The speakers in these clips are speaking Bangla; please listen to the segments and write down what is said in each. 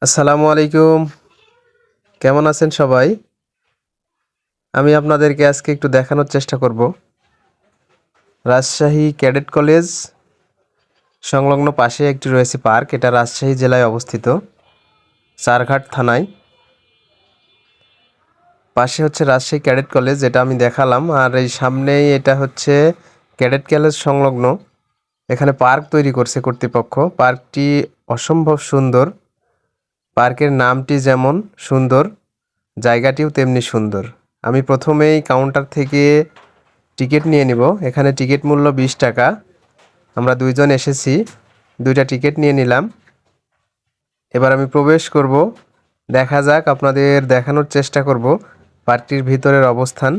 আসসালামু আলাইকুম। কেমন আছেন সবাই? আমি আপনাদেরকে আজকে একটু দেখানোর চেষ্টা করব। রাজশাহী ক্যাডেট কলেজ সংলগ্ন পাশে একটি রয়েছে পার্ক। এটা রাজশাহী জেলায় অবস্থিত, চারঘাট থানায়। পাশে হচ্ছে রাজশাহী ক্যাডেট কলেজ, যেটা আমি দেখালাম। আর এই সামনেই এটা হচ্ছে ক্যাডেট কলেজ সংলগ্ন। এখানে পার্ক তৈরি করছে কর্তৃপক্ষ। পার্কটি অসম্ভব সুন্দর। পার্কের নামটি যেমন সুন্দর, জায়গাটিও তেমনি সুন্দর। আমি প্রথমেই কাউন্টার থেকে টিকিট নিয়ে নিব। এখানে টিকিট মূল্য 20 টাকা। আমরা দুইজন এসেছি, দুইটা টিকিট নিয়ে নিলাম। এবার আমি প্রবেশ করব। দেখা যাক, আপনাদের দেখানোর চেষ্টা করব পার্কটির ভিতরের অবস্থান।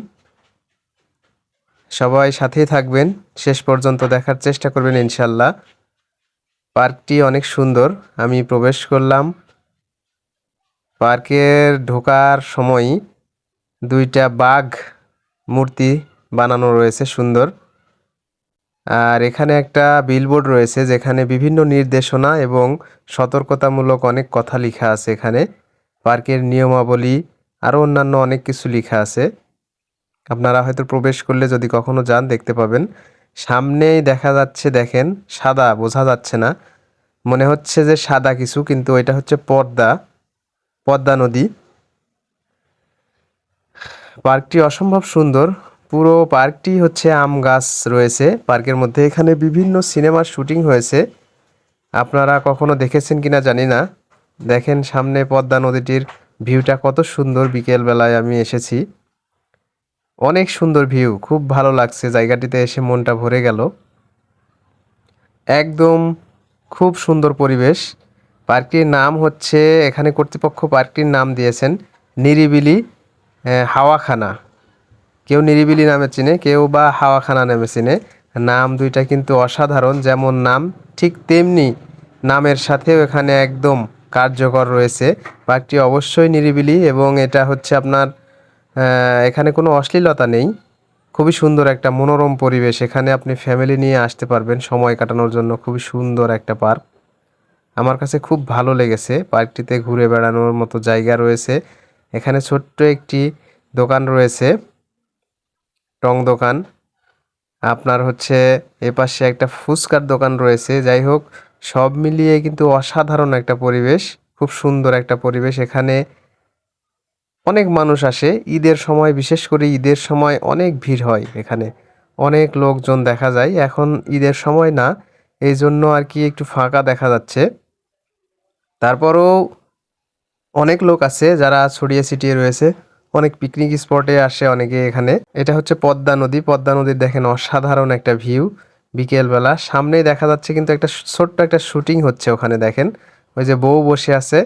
সবাই সাথেই থাকবেন, শেষ পর্যন্ত দেখার চেষ্টা করবেন ইনশাল্লাহ। পার্কটি অনেক সুন্দর। আমি প্রবেশ করলাম। পার্কের ঢোকার সময় দুইটা বাঘ মূর্তি বানানো রয়েছে, সুন্দর। আর এখানে একটা বিলবোর্ড রয়েছে, যেখানে বিভিন্ন নির্দেশনা এবং সতর্কতামূলক অনেক কথা লেখা আছে। এখানে পার্কের নিয়মাবলী আরও অন্যান্য অনেক কিছু লেখা আছে। আপনারা হয়তো প্রবেশ করলে যদি কখনো যান দেখতে পাবেন। সামনেই দেখা যাচ্ছে, দেখেন, সাদা, বোঝা যাচ্ছে না, মনে হচ্ছে যে সাদা কিছু, কিন্তু এটা হচ্ছে পদ্মা, পদ্মা নদী। পার্কটি অসম্ভব সুন্দর। পুরো পার্কটি হচ্ছে আম গাছ রয়েছে পার্কের মধ্যে। এখানে বিভিন্ন সিনেমার শুটিং হয়েছে। আপনারা কখনো দেখেছেন কিনা জানি না। দেখেন সামনে পদ্মা নদীটির ভিউটা কত সুন্দর। বিকেল বেলায় আমি এসেছি, অনেক সুন্দর ভিউ, খুব ভালো লাগছে। জায়গাটিতে এসে মনটা ভরে গেল একদম। খুব সুন্দর পরিবেশ। পার্কটির নাম হচ্ছে, এখানে কর্তৃপক্ষ পার্কটির নাম দিয়েছেন নিরিবিলি হাওয়াখানা। কেউ নিরিবিলি নামে চিনে, কেউ বা হাওয়াখানা নামে চিনে। নাম দুইটা কিন্তু অসাধারণ। যেমন নাম, ঠিক তেমনি নামের সাথেও এখানে একদম কার্যকর রয়েছে। পার্কটি অবশ্যই নিরিবিলি, এবং এটা হচ্ছে আপনার এখানে কোনো অশ্লীলতা নেই। খুবই সুন্দর একটা মনোরম পরিবেশ। এখানে আপনি ফ্যামিলি নিয়ে আসতে পারবেন সময় কাটানোর জন্য। খুবই সুন্দর একটা পার্ক, আমার কাছে খুব ভালো লেগেছে। পার্কটিতে ঘুরে বেড়ানোর মতো জায়গা রয়েছে। এখানে ছোট্ট একটি দোকান রয়েছে, টং দোকান। আপনার হচ্ছে এপাশে একটা ফুচকার দোকান রয়েছে। যাই হোক, সব মিলিয়ে কিন্তু অসাধারণ একটা পরিবেশ, খুব সুন্দর একটা পরিবেশ। এখানে অনেক মানুষ আসে ঈদের সময়, বিশেষ করে ঈদের সময় অনেক ভিড় হয় এখানে। অনেক লোকজন দেখা যায়। এখন ঈদের সময় না, এই জন্য আর কি একটু ফাঁকা দেখা যাচ্ছে। তারপরেও অনেক লোক আছে যারা ছড়িয়ে ছিটিয়ে রয়েছে। অনেক পিকনিক স্পটে আসে অনেকে এখানে। এটা হচ্ছে পদ্মা নদী। পদ্মা নদীর দেখেন অসাধারণ একটা ভিউ বিকেল বেলা। সামনেই দেখা যাচ্ছে কিন্তু একটা ছোট্ট একটা শুটিং হচ্ছে ওখানে। দেখেন ওই যে বউ বসে আছে,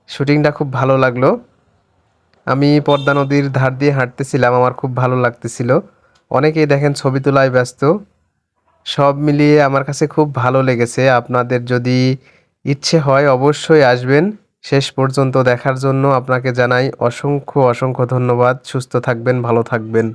শুটিংটা খুব ভালো লাগলো। আমি পদ্মা নদীর ধার দিয়ে হাঁটতেছিলাম, আমার খুব ভালো লাগতেছিল। অনেকেই দেখেন ছবি তোলায় ব্যস্ত। সব মিলিয়ে আমার কাছে খুব ভালো লেগেছে। আপনাদের যদি ইচ্ছে হয় অবশ্যই আসবেন। শেষ পর্যন্ত দেখার জন্য আপনাকে জানাই অসংখ্য অসংখ্য ধন্যবাদ। সুস্থ থাকবেন, ভালো থাকবেন।